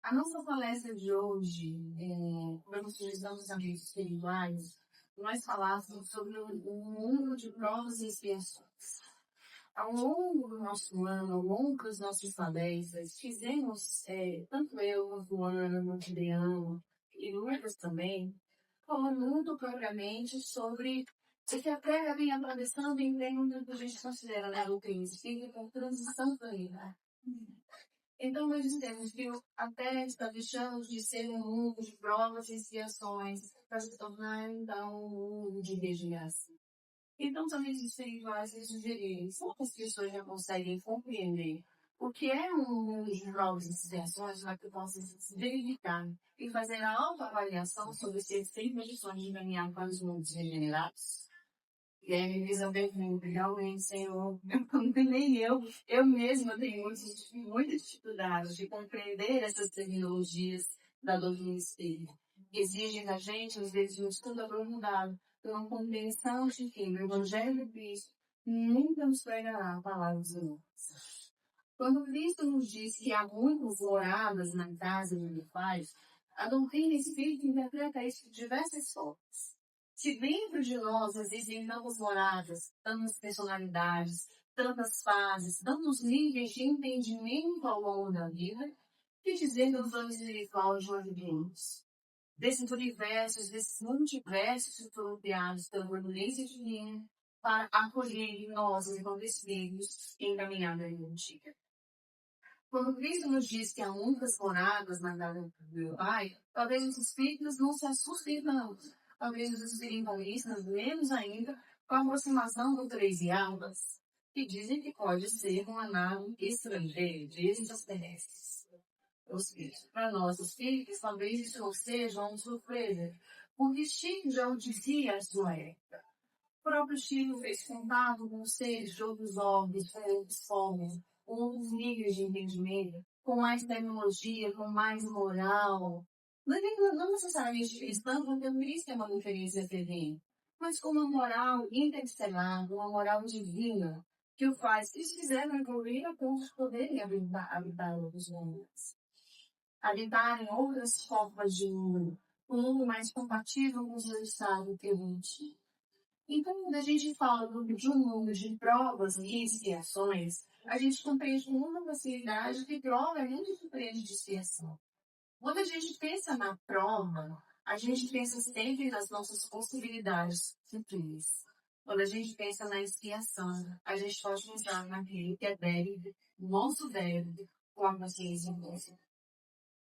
A nossa palestra de hoje, como sugestão dos amigos espirituais, nós falássemos sobre o mundo de provas e expiações. Ao longo do nosso ano, ao longo das nossas palestras, fizemos, tanto eu, Luana, Adriano e Lucas também, falando muito propriamente sobre o que a Terra vem atravessando em termos do que a gente considera, né, o espírito, a transição planetária. Então, nós dizemos que a Terra está deixando de ser um mundo de provas e expiações para se tornar, então, um mundo de regeneração. Então, também existem várias sugeridas. Poucas pessoas já conseguem compreender o que é um mundo de provas e expiações para que possam se verificar e fazer a autoavaliação sobre se existem condições de caminhar para os mundos regenerados. E aí me diz a pergunta, realmente, Senhor, nem eu mesma tenho muita dificuldade de compreender essas terminologias da doutrina espírita. Exigem da gente, às vezes, um estudo aprofundado, uma compreensão de que o Evangelho de Cristo nunca nos pregará palavras inúteis. Quando Cristo nos diz que há muitas moradas na casa de meu Pai, a doutrina espírita interpreta isso de diversas formas. Se dentro de nós existem tantas moradas, tantas personalidades, tantas fases, tantos níveis de entendimento ao longo da vida, que dizer do plano espiritual de onde vivemos? Desses universos, desses multiversos que foram criados pela providência divina para acolher em nós, enquanto espíritos, em caminhada antiga. Quando Cristo nos diz que há muitas moradas na casa do meu Pai, talvez os espíritos não se assustem tanto. Talvez os espiritualistas, menos ainda, com a aproximação do Três e Almas, que dizem que pode ser uma nave estrangeira de extraterrestres. Para nós, espíritos, talvez isso não seja uma surpresa, porque Chico já o dizia à sua época. O próprio Chico fez contato com seres de outros órgãos, com outros formas, com outros níveis de entendimento, com mais tecnologia, com mais moral. Não necessariamente cristã, porque o Cristo é uma referência terrena, mas com uma moral interestelar, uma moral divina, que o faz. Eles fizeram evoluir a ponto de poderem habitar outros mundos. Habitar em outras formas de mundo, um mundo mais compatível com o seu estado permitido. Então, quando a gente fala de um mundo de provas e expiações, a gente compreende com muita facilidade que prova é muito diferente de expiação. Quando a gente pensa na prova, a gente pensa sempre nas nossas possibilidades futuras. Quando a gente pensa na expiação, a gente pode pensar naquilo que é débito, nosso débito, com a consciência nossa.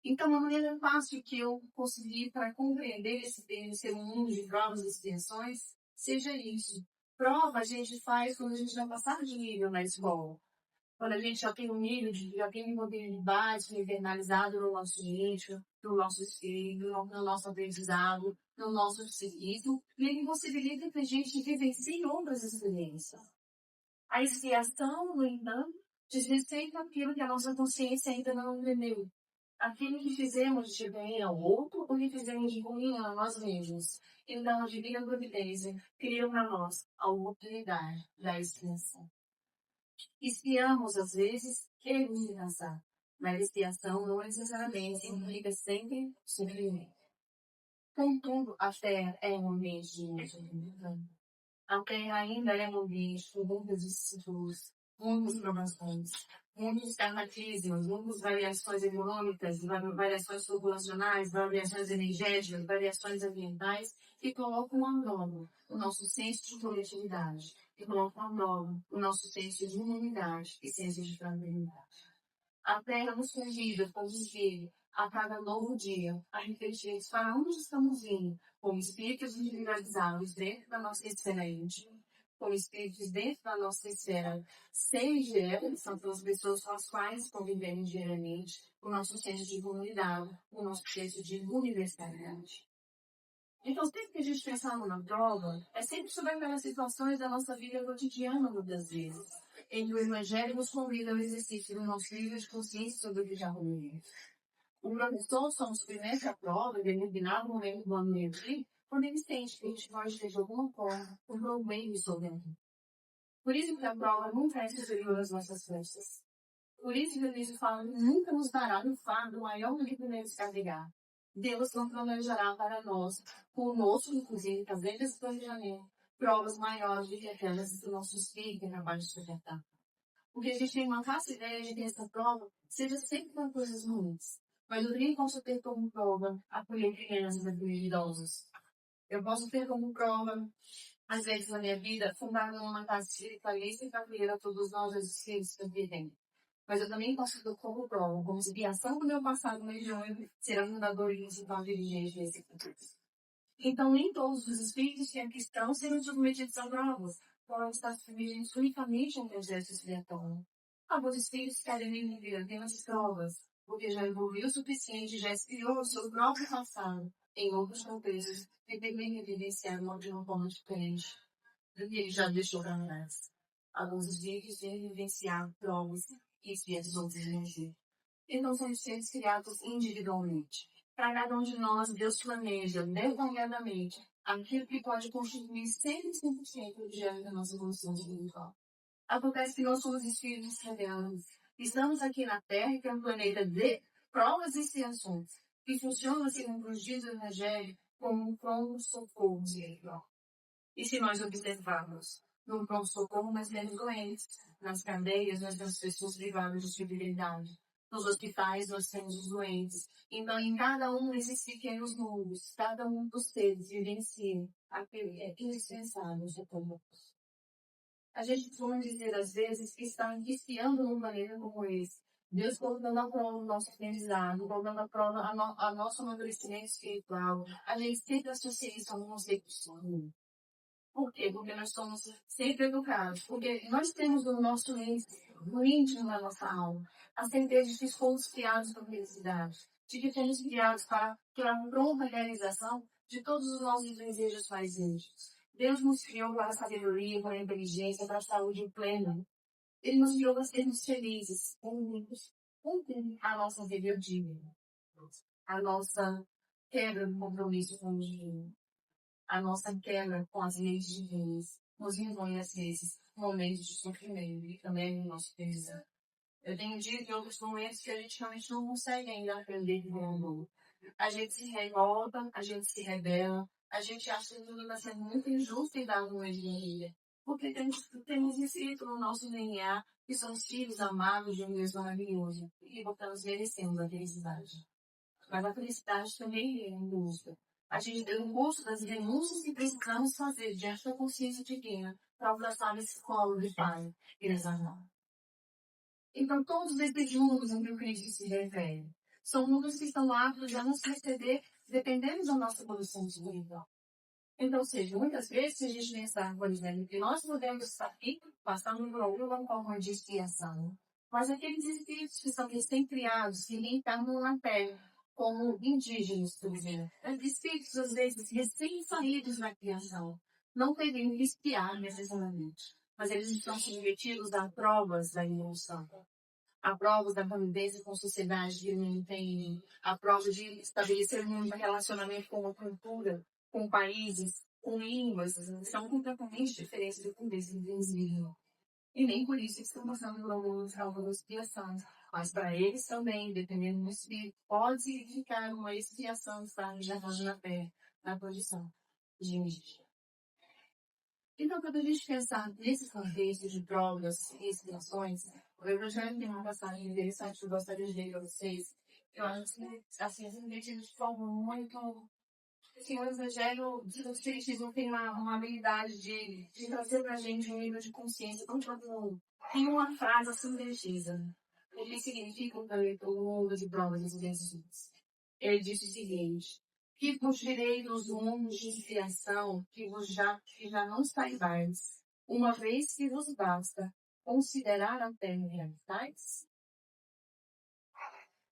Então, a maneira fácil que eu consegui para compreender esse mundo de provas e expiações seja isso. Prova a gente faz quando a gente já passar de nível na escola. Quando a gente já tem um nível, já tem um modelo de base internalizado no nosso íntimo, no nosso espírito, no nosso aprendizado, no nosso psiquismo, e ele possibilita que a gente vivencie outras experiências. A expiação, no entanto, diz respeito àquilo que a nossa consciência ainda não entendeu. Aquilo que fizemos de bem ao outro, ou que fizemos de ruim a nós mesmos. Então, a divina providência criou para nós a oportunidade da expiação. Espiamos, às vezes, queremos descansar, mas expiação não necessariamente implica sempre sofrimento. Contudo, a Terra é um ambiente de sofrimento. A Terra ainda é um ambiente com muitas vicissitudes, muitas provações, muitos cataclismos, muitas variações econômicas, variações populacionais, variações energéticas, variações ambientais, que colocam a prova o nosso senso de coletividade, que colocam a prova o nosso senso de humanidade e senso de fraternidade. A Terra nos convida, como espelho, a cada novo dia, a refletir para onde estamos indo, como espíritos individualizados dentro da nossa esfera íntima, como espíritos dentro da nossa esfera seja, são as pessoas com as quais convivemos diariamente, o nosso senso de comunidade, o nosso senso de universalidade. Então, sempre que a gente pensa numa prova, é sempre sobre aquelas situações da nossa vida cotidiana, muitas vezes, em que o Evangelho nos convida ao exercício do nosso nível de consciência sobre o que já vivemos. O professor só nos submete à prova, em determinado momento do ano aqui, quando ele sente que a gente pode ter de alguma forma um problema resolvendo. Por isso que a prova nunca é superior às nossas forças. Por isso que o livro fala, nunca nos dará um fardo maior do que podemos carregar. Deus não planejará para nós, conosco, inclusive, fazer desse planejamento, provas maiores do que aquelas do nosso espírito é capaz de suportar. Porque a gente tem uma fácil ideia de que essa prova seja sempre com coisas ruins. Mas eu também posso ter como prova acolher crianças e acolher idosos. Eu posso ter como prova, às vezes, na minha vida, fundar uma casa espiritualista e acolher a todos nós, os filhos que eu tenho. Mas eu também posso ter como prova, como expiação do meu passado medíocre, ser a fundadora e principal dirigente desse curso. Então, nem todos os espíritos que aqui estão serão submetidos a provas, podem estar submetidos unicamente a um processo expiatório. Alguns espíritos querem viver apenas provas, porque já evoluiu o suficiente, já expiou o seu próprio passado em outros contextos e também evidenciar de uma forma diferente do que ele já deixou para trás. Alguns espíritos têm vivenciar provas e expiações de energia. Então, são seres criados individualmente. Para cada um de nós, Deus planeja detalhadamente aquilo que pode constituir 100% do diante da nossa evolução espiritual. Acontece que nós somos espíritos rebeldes. Estamos aqui na Terra, que é um planeta de provas e expiações, que funciona, segundo os dias do Evangelho, como um pronto-socorro espiritual. E se nós observarmos num pronto-socorro, nós temos doentes. Nas cadeias, nós temos pessoas privadas de civilidade. Nos hospitais, nós temos os doentes. Então, em cada um desses pequenos mundos, cada um dos seres vivencia aquilo que é indispensável de todos. A gente costuma dizer, às vezes, que está espiando num planeta como esse. Deus colocando a prova o nosso aprendizado, colocando a prova a nosso amadurecimento espiritual. A gente sempre associa isso a uma consecução. Por quê? Porque nós somos sempre educados. Porque nós temos no nosso íntimo da nossa alma a certeza de que fomos criados para a felicidade, de que fomos criados para a pronta realização de todos os nossos desejos mais íntimos. Deus nos criou para a sabedoria, para a inteligência, para a saúde plena. Ele nos criou para sermos felizes, únicos, a nossa rebeldia, a nossa quebra do compromisso com o divino, a nossa quebra com as leis divinas, nos impõe às vezes momentos de sofrimento e também no nosso peso. Eu tenho dito em outros momentos que a gente realmente não consegue ainda aprender de amor. A gente se revolta, a gente se rebela, a gente acha que tudo está sendo muito injusto e dado uma família. Porque temos escrito no nosso DNA que somos filhos amados de um Deus maravilhoso e, portanto, merecemos a felicidade. Mas a felicidade também é em busca. A gente deu um gosto das renúncias que precisamos fazer diante da consciência divina para abraçar esse colo de Pai e desanar. Então, todos esses mundos em que o Cristo se refere são mundos que estão aptos a nos preceder dependendo da nossa posição espiritual. Então, seja, muitas vezes, se a gente pensar, por exemplo, que nós podemos estar aqui passando por alguma forma de expiação, mas aqueles espíritos que são recém-criados, que nem estavam na Terra, como indígenas, por exemplo, espíritos, às vezes, recém-saídos da criação, não teriam que espiar necessariamente, mas eles estão submetidos a provas da evolução. A prova da convivência com sociedade que não tem, a prova de estabelecer um relacionamento com a cultura, com países, com línguas, são completamente diferentes do que eles vivem. E nem por isso estão passando por algumas expiações. Mas para eles também, dependendo do espírito, pode significar uma expiação de estar enjarrado na terra, na condição de indígena. Então, quando a gente pensar nesse contexto de provas e expiações, o Evangelho tem uma passagem interessante que eu gostaria de ler para vocês. Eu acho que, assim, de forma muito... Assim, o Evangelho do Espiritismo tem uma habilidade de trazer para a gente um nível de consciência tão profundo. Tem uma frase assim precisa. O que significa o mundo de provas e expiações? Ele disse o seguinte: que vos direi dos mundos de expiação que já não saibais, uma vez que vos basta considerar a terra e habitais?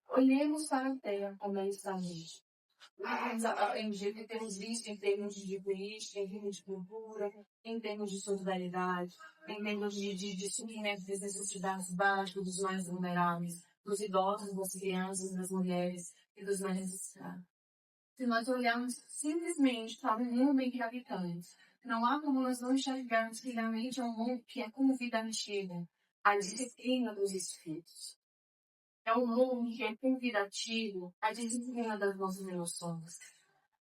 Olhemos para a terra como ela está hoje. Temos aprendido e temos visto em termos de política, em termos de cultura, em termos de solidariedade, em termos de suprimento das necessidades básicas dos mais vulneráveis, dos idosos, das crianças, das mulheres e dos mais necessitados. Se nós olharmos simplesmente para o mundo em que habitamos, não há como nós não enxergarmos que realmente é um mundo que é convidativo à disciplina dos espíritos. É um mundo que é convidativo à disciplina das nossas emoções.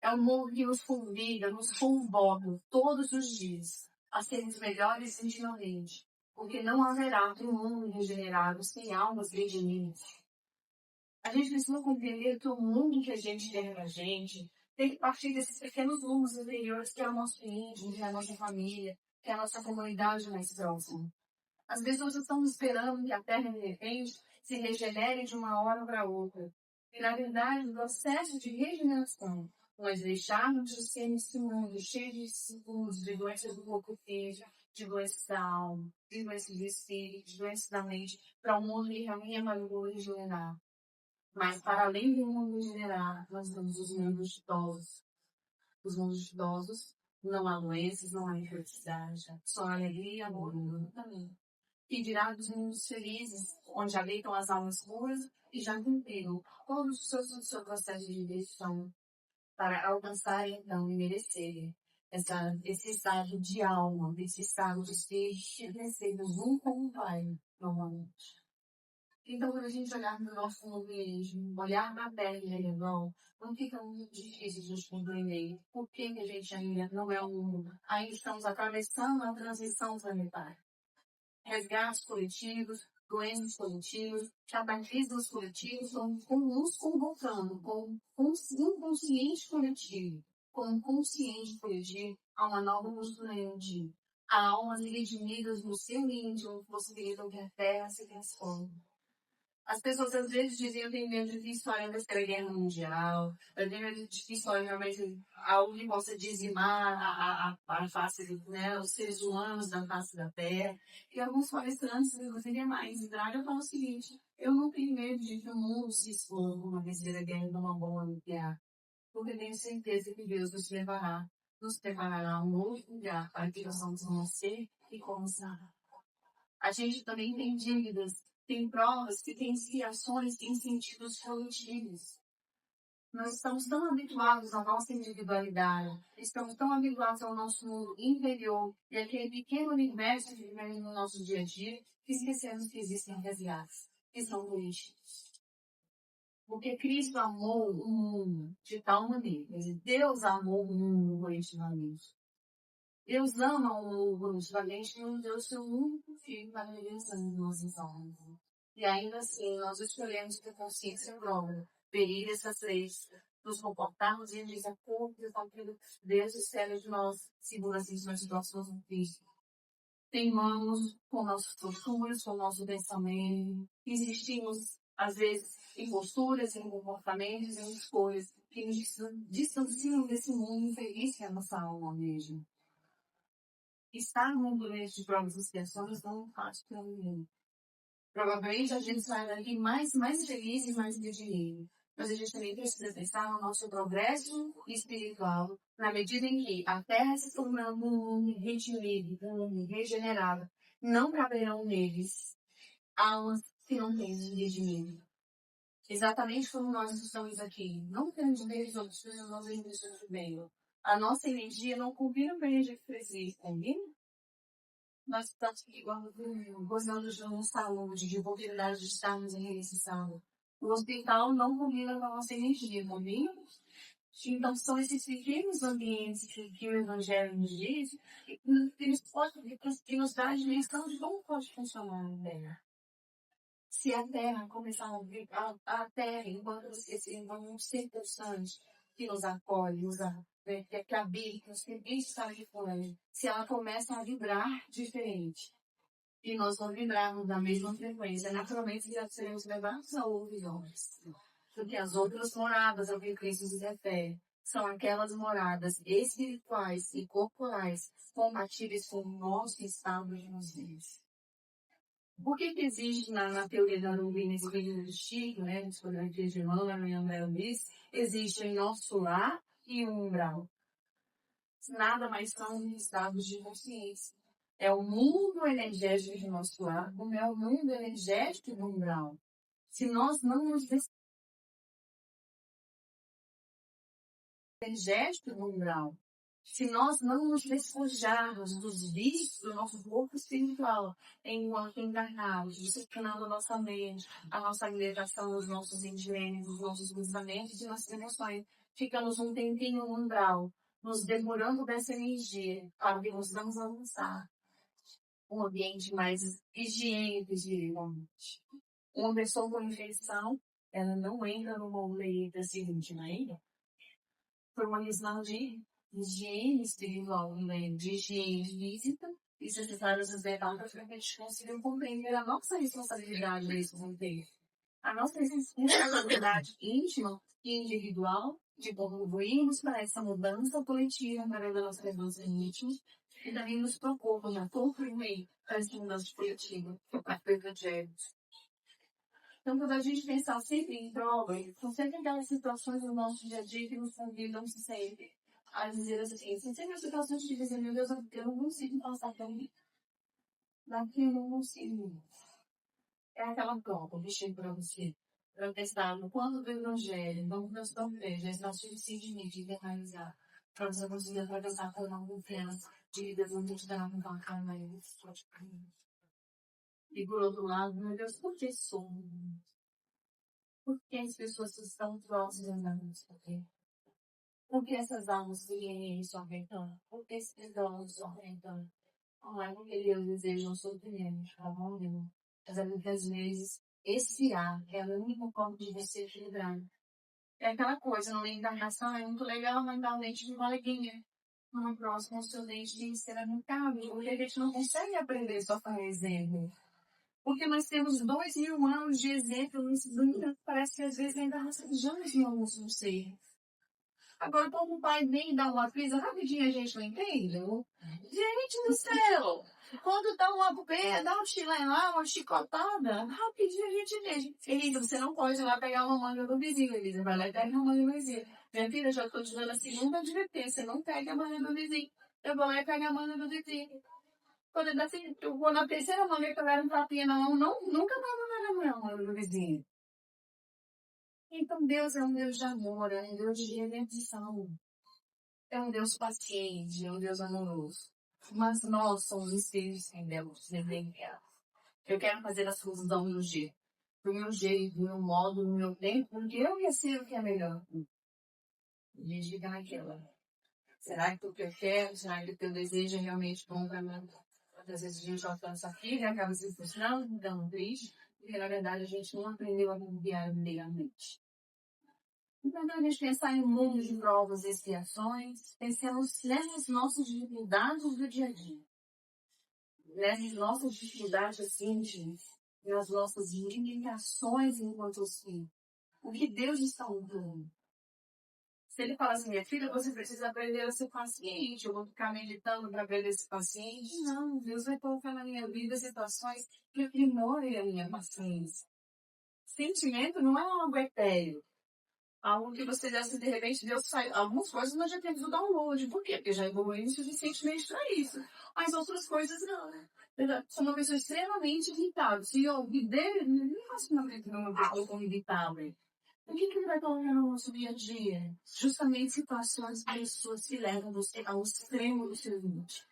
É um mundo que nos convida, nos convoca todos os dias a sermos melhores intimamente, porque não haverá outro mundo regenerado sem almas redimidas. A gente precisa compreender que o mundo que a gente tem na gente tem que partir desses pequenos mundos interiores que é o nosso íntimo, que é a nossa família, que é a nossa comunidade mais próxima. As pessoas estão esperando que a Terra, de repente, se regenere de uma hora para outra. E, na verdade, o processo de regeneração, nós deixarmos de ser esse mundo cheio de ciclos, de doenças do corpo físico, de doenças da alma, de doenças do espírito, de doenças da mente, para um mundo que realmente é maduro e regenerar. Mas, para além do mundo regenerar, nós temos os mundos idosos. Os mundos idosos não há doenças, não há infelicidade, só alegria e amor no mundo também. E dirá dos mundos felizes, onde habitam as almas puras e já cumpriram todos o seu processo de direção para alcançar então e merecerem esse estado de alma, esse estado de ser estabelecidos um com o Pai, normalmente. Então, quando a gente olhar para o nosso mundo mesmo, olhar para a Terra e irmão, não fica muito difícil de nos compreender por que a gente ainda não é o mundo. Ainda estamos atravessando a transição planetária. Resgates coletivos, doenças coletivas, cataclismos coletivos, com nos convocando com um inconsciente coletivo, com um consciente coletivo, a uma nova postura em dia. Há almas redimidas no seu íntimo possibilitam que a Terra se transforme. As pessoas às vezes diziam que tem medo de história da Terceira Guerra Mundial, tem medo de história realmente algo que possa dizimar a face, né, os seres humanos da face da Terra. E alguns palestrantes, eu gostaria mais, Braga fala o seguinte: eu não tenho medo de que o mundo se expor numa terceira guerra, numa bomba nuclear, porque tenho certeza que Deus nos preparará a um novo lugar para que possamos nascer e começar. A gente também tem dívidas, tem provas, que tem inspirações, tem sentidos coletivos. Nós estamos tão habituados à nossa individualidade, estamos tão habituados ao nosso mundo interior e aquele pequeno universo que vivemos no nosso dia a dia, que esquecemos que existem resgates, que são políticos. Porque Cristo amou o mundo de tal maneira, Deus amou o mundo coletivamente. Deus ama o mundo coletivamente e nos deu seu único filho para a redenção de nossas almas. E ainda assim, nós escolhemos ter consciência própria, ferir essas leis, nos comportarmos em desacordo com aquilo que Deus espera de nós, segundo as instruções do nosso Cristo. Teimamos com nossos costumes, com nosso pensamento, insistimos, às vezes, em posturas, em comportamentos, em escolhas que nos distanciam desse mundo infeliz que é a nossa alma mesmo. Estar num ambiente de provas e expiações não é fácil para ninguém. Provavelmente a gente sai daqui mais feliz e mais redimido. Mas a gente também precisa pensar no nosso progresso espiritual, na medida em que a Terra se tornando um mundo redimido, um mundo regenerado, não caberão neles almas que não têm se redimido. Exatamente como nós estamos aqui, não temos neles outros, nós estamos bem. A nossa energia não combina com a energia que precisa, combina? Nós estamos aqui gozando de uma saúde, de oportunidade de estarmos em resistência. O hospital não combina com a nossa energia, combina? Então, são esses pequenos ambientes que o Evangelho nos diz que nos dá a dimensão de como pode funcionar a Terra. Se a Terra começar a Terra, enquanto um ser pulsante que nos acolhe, que habita, nos permite estar de fora, se ela começa a vibrar diferente, e nós não vibrarmos da mesma frequência, naturalmente já seremos levados a ouvidores. Porque as outras moradas ao que Cristo se refere são aquelas moradas espirituais e corporais compatíveis com o nosso estado de consciência. Por que existe na teoria da Rubina esse período de Chico, né, discografia de Emmanuel e André Luiz, existe em nosso lar e um umbral. Nada mais são estados de consciência. É o mundo energético do nosso lar, como é o mundo energético do umbral. Se nós não nos energético do umbral, Se nós não nos despojarmos dos vícios do nosso corpo espiritual, enquanto encarnados, disciplinando a nossa mente, a nossa alimentação, os nossos sentimentos, os nossos pensamentos e nossas emoções, ficamos um tempinho no umbral, nos demorando dessa energia, para que nós vamos avançar. Um ambiente mais higiênico, diretamente. Uma pessoa com infecção, ela não entra numa UTI seguinte, não é? Por uma questão de higiene espiritual, né? De higiene física, e se necessário essas etapas para que a gente consiga compreender a nossa responsabilidade nesse contexto. A nossa responsabilidade íntima e individual de contribuirmos para essa mudança coletiva para da nossa mudança íntima e também nos propomos a contribuir para essa mudança coletiva a perda de erros. Então, quando a gente pensar sempre em drogas, são sempre aquelas situações no nosso dia a dia que nos convidam sempre a dizer assim, são sempre as situações de dizer, meu Deus, eu não consigo passar tão daqui eu não consigo. É aquela prova que chega para você, para testar no quanto do evangelho, não que nós não veja, está suficientemente de realizar, para você conseguir atravessar por uma confiança de vida muito de dar uma calma e forte para mim. E por outro lado, meu Deus, por que somos? Por que as pessoas estão próximas da nossa vida? Por que essas almas vêm e sofrem? Por que esses almas sofrem? Não é porque Deus deseja um sofrimento, tá bom, Deus? Mas é muitas vezes esfriar é o único ponto de você equilibrar. É aquela coisa, numa encarnação é muito legal, mentalmente de uma alegria. Numa próxima, o seu dente tem que ser lamentável, porque a gente não consegue aprender só com exemplo. Porque nós temos 2000 anos de exemplo nesse mundo, parece que às vezes ainda rastejamos em alguns conceitos. Agora, como o pai vem e dá uma coisa, rapidinho a gente não entende. Gente do céu! Quando dá uma pé, dá um chilé lá, uma chicotada, rapidinho a gente entende. Elisa, você não pode ir lá pegar uma manga do vizinho, Elisa. Vai lá e pega uma manga do vizinho. Minha filha, já estou te dando a segunda advertência, não pega a manga do vizinho. Eu vou lá e pego a manga do vizinho. Quando eu vou na terceira manga que eu era um tapinha na mão, nunca mais vou pegar a manga do vizinho. Então Deus é um Deus de amor, é um Deus de redenção. É um Deus paciente, é um Deus amoroso. Mas nós somos espíritos sem Deus, desdenhados. Eu quero fazer as coisas do meu jeito. Do meu jeito, do meu modo, do meu tempo, porque eu ia ser o que é melhor. A gente fica naquela. Será que o que eu quero, será que o que eu desejo é realmente bom para mim? Muitas vezes a gente alcança aquilo e acaba se frustrando, ficando triste, porque na verdade a gente não aprendeu a confiar mediamente. Então, a gente pensar em um mundo de provas e expiações, pensemos nessas nossas dificuldades do dia a dia. Nessas nossas dificuldades íntimas, nas nossas limitações enquanto filhos. O que Deus está usando. Se ele fala assim, minha filha, você precisa aprender a ser paciente, eu vou ficar meditando para aprender a ser paciente. Não, Deus vai colocar na minha vida situações que aprimorem a minha paciência. Sentimento não é algo etéreo. Algo que você já, de repente, Deus faz. Algumas coisas nós já temos o download. Por quê? Porque já evoluímos suficientemente para isso. Mas outras coisas não, né? Eu sou uma pessoa extremamente irritável. Se eu dele, não faço uma pessoa tão irritável. O que ele vai colocar no nosso dia a dia? Justamente situações, pessoas que levam você ao extremo do seu limite.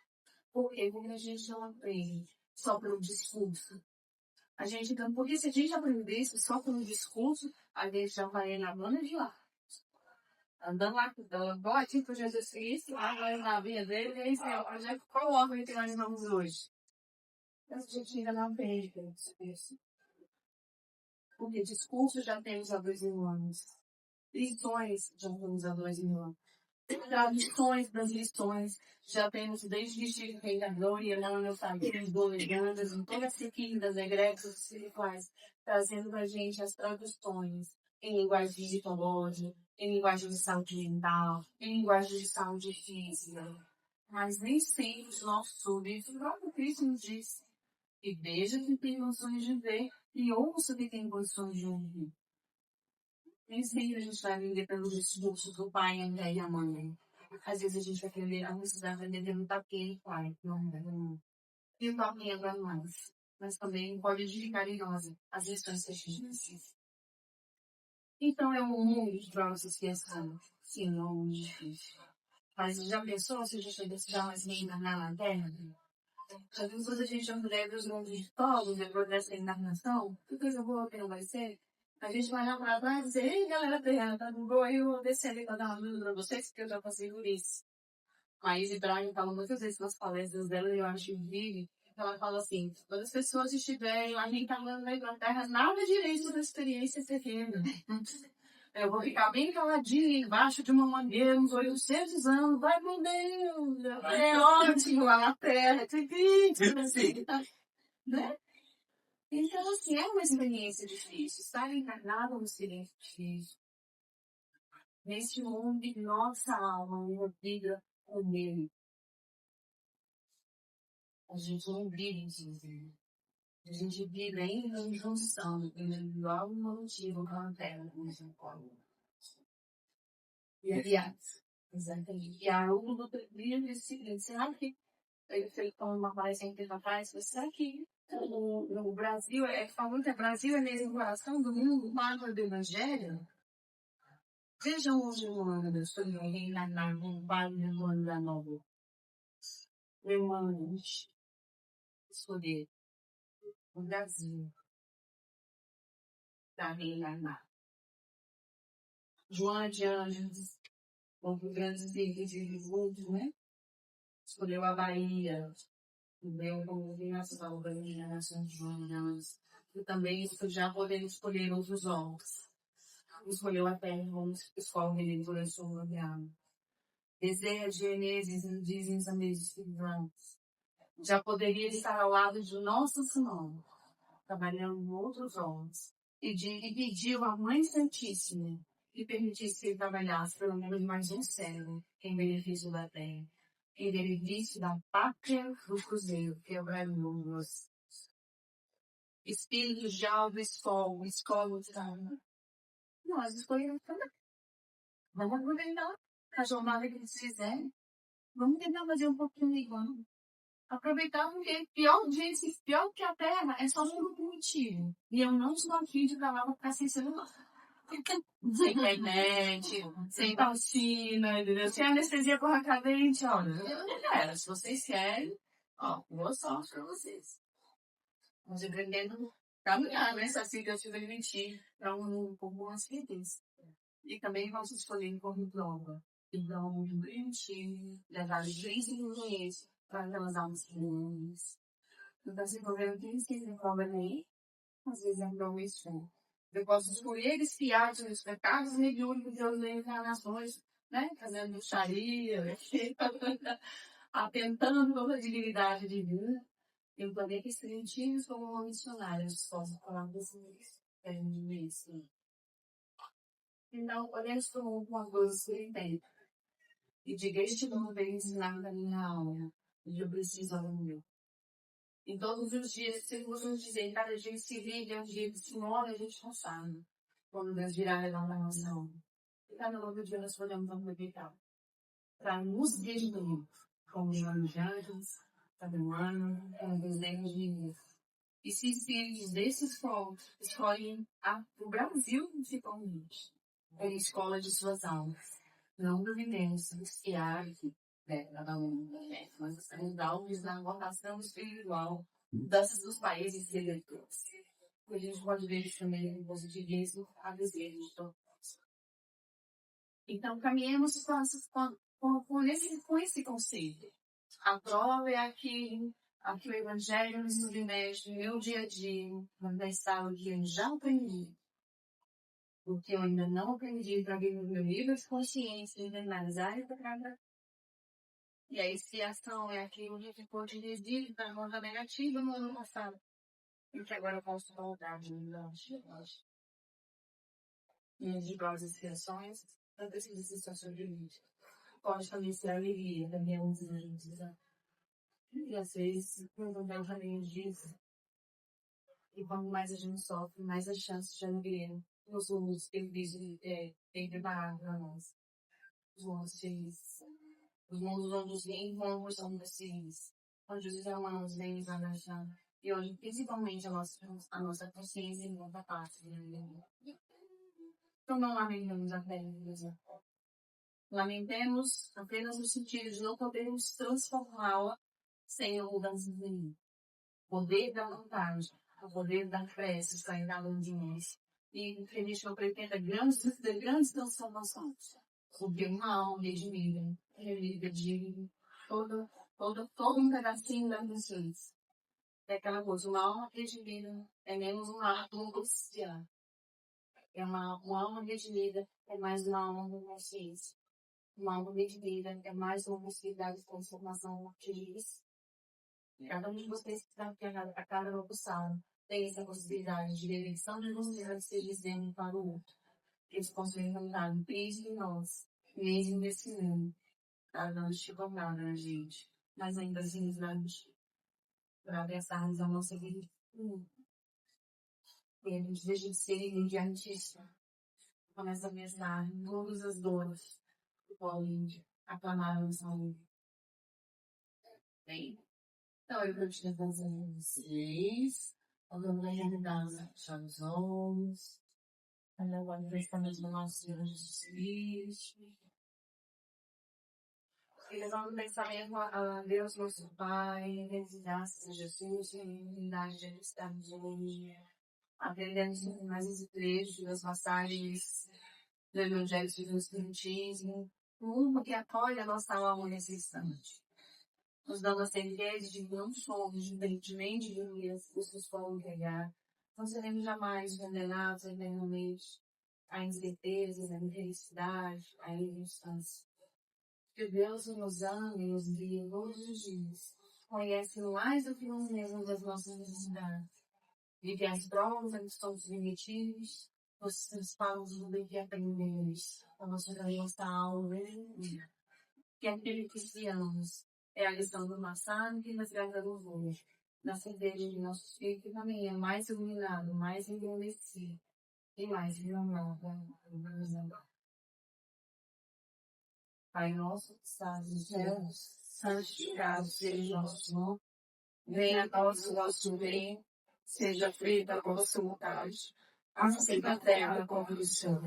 Por quê? Porque a gente não aprende só pelo discurso. A gente, então, porque se a gente aprendesse só pelo discurso, a gente já vai na banda de lá. Andando lá, igual tipo Jesus Cristo, lá na vida dele, e aí, Senhor, qual órgão que nós vamos hoje? Mas a gente ainda não aprende pelo discurso. Porque discurso já temos há 2000 anos. Lições já temos há 2000 anos. Traduções das lições já temos desde Chico Reinador e Emmanuel Fabiano, Golegandas, em todas as seguidas egregas espirituais, trazendo para a gente as traduções em linguagem de psicologia, em linguagem de saúde mental, em linguagem de saúde física. Mas nem sempre os nossos ouvidos, o próprio Cristo nos diz, e veja que tem condições de ver, e ouça que tem condições de ouvir. Nem sempre a gente vai aprender pelos discursos do pai, a mãe e a mãe. Às vezes a gente vai aprender a precisar aprender pelo tapinha e pai. Não. E o tapinha para nós. Mas também pode edificar em nós as lições que a gente precisa. Então é um mundo de provas e expiações. Sim, é um mundo difícil. Mas já pensou se a gente deixar mais reencarnar na Terra? Já viu quando a gente já leva os mundos de todos depois dessa encarnação? Que coisa boa que não vai ser? A gente vai lá pra trás e dizer, ei galera terrena, tá de boa? Eu vou descer ali pra dar uma ajuda pra vocês, porque eu já passei por isso. A Izzy Braga fala muitas vezes nas palestras dela, e eu acho incrível, ela fala assim, quando as pessoas estiverem lá reencarnando na Terra, nada direito da experiência terrena. Eu vou ficar bem caladinha embaixo de uma mangueira uns 800 anos. Vai, meu Deus! É ótimo lá na Terra. Que crítico, assim, né? Então, assim, é uma experiência difícil. Estar encarnado é uma experiência difícil. Neste mundo, nossa alma não briga com ele. A gente não briga, inclusive. A gente vive em junção, individual e motivo com a Terra, como a gente fala. E exatamente. E a Haroldo do Pedrinho disse, será que ele fez uma palestra em tempo atrás, será que no Brasil, fala muito, Brasil é mesmo o coração do mundo, mágoa do Evangelho? Vejam hoje o ano sobre o reencarnar no Vale do Ano da Nova. Irmãos, escolher o Brasil para reencarnar. Joana de Anjos, com grandes líderes de Lisboa, né? Escolheu a Bahia, meu nação da minha nação de Jonas. E também já podemos escolher outros homens. Escolheu a terra, vamos escolher por esse lugar. Deseja Gênesis, dizem os amigos já poderia estar ao lado de Nossa Senhora, trabalhando com outros homens. E pediu à Mãe Santíssima que permitisse que ele trabalhasse pelo menos mais um século em benefício da terra. Em benefício da pátria do Cruzeiro, que é o Brasil. Espíritos de alva escola de alma. Nós escolhemos também. Vamos aproveitar a jornada que eles fizerem. Vamos tentar fazer um pouquinho igual. Aproveitar porque pior que a Terra é só um mundo primitivo. E eu não estou aqui de falar para ficar sem celular. Sem internet, sem vacina, entendeu? Sem anestesia corretamente, olha. Eu não quero. Se vocês querem, ó, boa sorte para vocês. Vamos aprendendo a caminhar, né? Assim que eu tive mentir para um pouco mais feliz. E também vamos escolher como prova. Então, um mundo bonitinho, levar 3 minutos para aquelas almas comuns. Então, se for ver 15 provas aí, às vezes é um prova extremo. Eu posso escolher espiar os pecados mediúnicos de outras encarnações, né? Fazendo bruxaria, atentando toda a dignidade divina. Eu também que sentidos como missionários, posso falar desses isso. Então, olhemos para uma coisa que ele tem. E diga, este mundo vem ensinar da minha alma. E eu preciso do meu. E todos os dias, se vos dizer, cada dia se vive, é um dia que se morre, a gente não sabe. Quando Deus virar a nossa alma. E cada novo dia nós podemos aproveitar. Para nos descobrir como os evangelhos, cada ano, como os negros de Deus. E se espíritos desses povos escolhem o Brasil principalmente, como escola de suas almas. Não duvidemos, buscar aqui, cada um, mas estamos alvos na vocação espiritual dos países eleitores. A gente pode ver isso também no positivismo, a desejo de todos. Então, caminhemos com esse conceito. A prova é aquilo que o Evangelho nos submete no meu dia a dia, quando está o que eu já aprendi. Porque eu ainda não aprendi para ver no meu nível de consciência, analisar e para. E a expiação é aquilo que ficou de resíduo da nota negativa no ano passado. E que agora eu posso voltar de hoje. E as iguais expiações, tantas situações de limite. Pode também ser alegria, também é um deslize. E às vezes, não dá também disso. E quanto mais a gente sofre, mais a chance de alegria. Os mundos que eu vejo tem preparado para nós. Os mundos felizes. Os mundos onde os encontros são descidos. Onde os irmãos vêm para achar. E onde, principalmente, a nossa consciência em outra parte. Então, não lamentamos a fé, Lamentemos apenas no sentido de não podermos transformá-la sem mudanças nenhuma. O poder da vontade, o poder da prece está em cada um de nós. E permite que eu pretenda grandes transformações. Porque uma alma redimida, remida de todo um pedacinho das pessoas. É aquela coisa, uma alma redimida é menos uma alma cristiana. É uma alma redimida é mais uma alma de consciência. Uma alma redimida é mais uma possibilidade de transformação de vidas. Cada um de vocês que está aqui a cada novo sábado tem essa possibilidade de eleição de vocês se dizendo para o outro. Eles conseguem andar desde nós, mesmo nesse ano. Tá dando chicotada na gente. Mas ainda assim, para abraçarmos a nossa vida. E a gente deixa de ser imediatista. Começa a pensar em todas as dores que podem aclamar a nossa vida. Bem, então eu vou te fazendo vocês. Vamos realizar fechar os olhos. Agora prestamos no nosso Senhor Jesus Cristo. E levando o pensamento a Deus, nosso Pai, graças a Jesus, em unidade de estarmos hoje, aprendendo mais esse trecho das passagens do Evangelho do Espiritismo, uma que acolhe a nossa alma nesse instante, nos dando a certeza de que não somos, diferentemente de que as pessoas podem pegar, não seremos jamais condenados eternamente a incertezas, a infelicidade, a injustiça. Que Deus nos ama e nos guia todos os dias, conhece mais do que nós mesmos das nossas necessidades, e que as provas que estão submetidas, os principais do bem que aprendemos, a nossa alma, que aquele que cristianos é a lição do passado que nos traz a louvor, na certeza de nosso espírito também é mais iluminado, mais engrandecido e mais renovado. Pai nosso que estás nos céus, santificado seja o vosso nome. Venha a nós o vosso reino, seja feita a vossa vontade, assim na terra como no céu.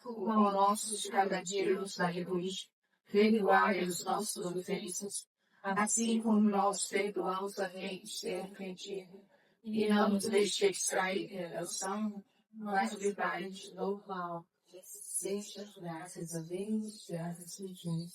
O pão nosso de cada dia nos dai hoje, perdoai as nossas ofensas, assim como nós perdoamos a quem nos tem ofendido. E não nos deixeis cair em tentação, mas livrai-nos do mal. Seja graças a Deus, graças a Jesus.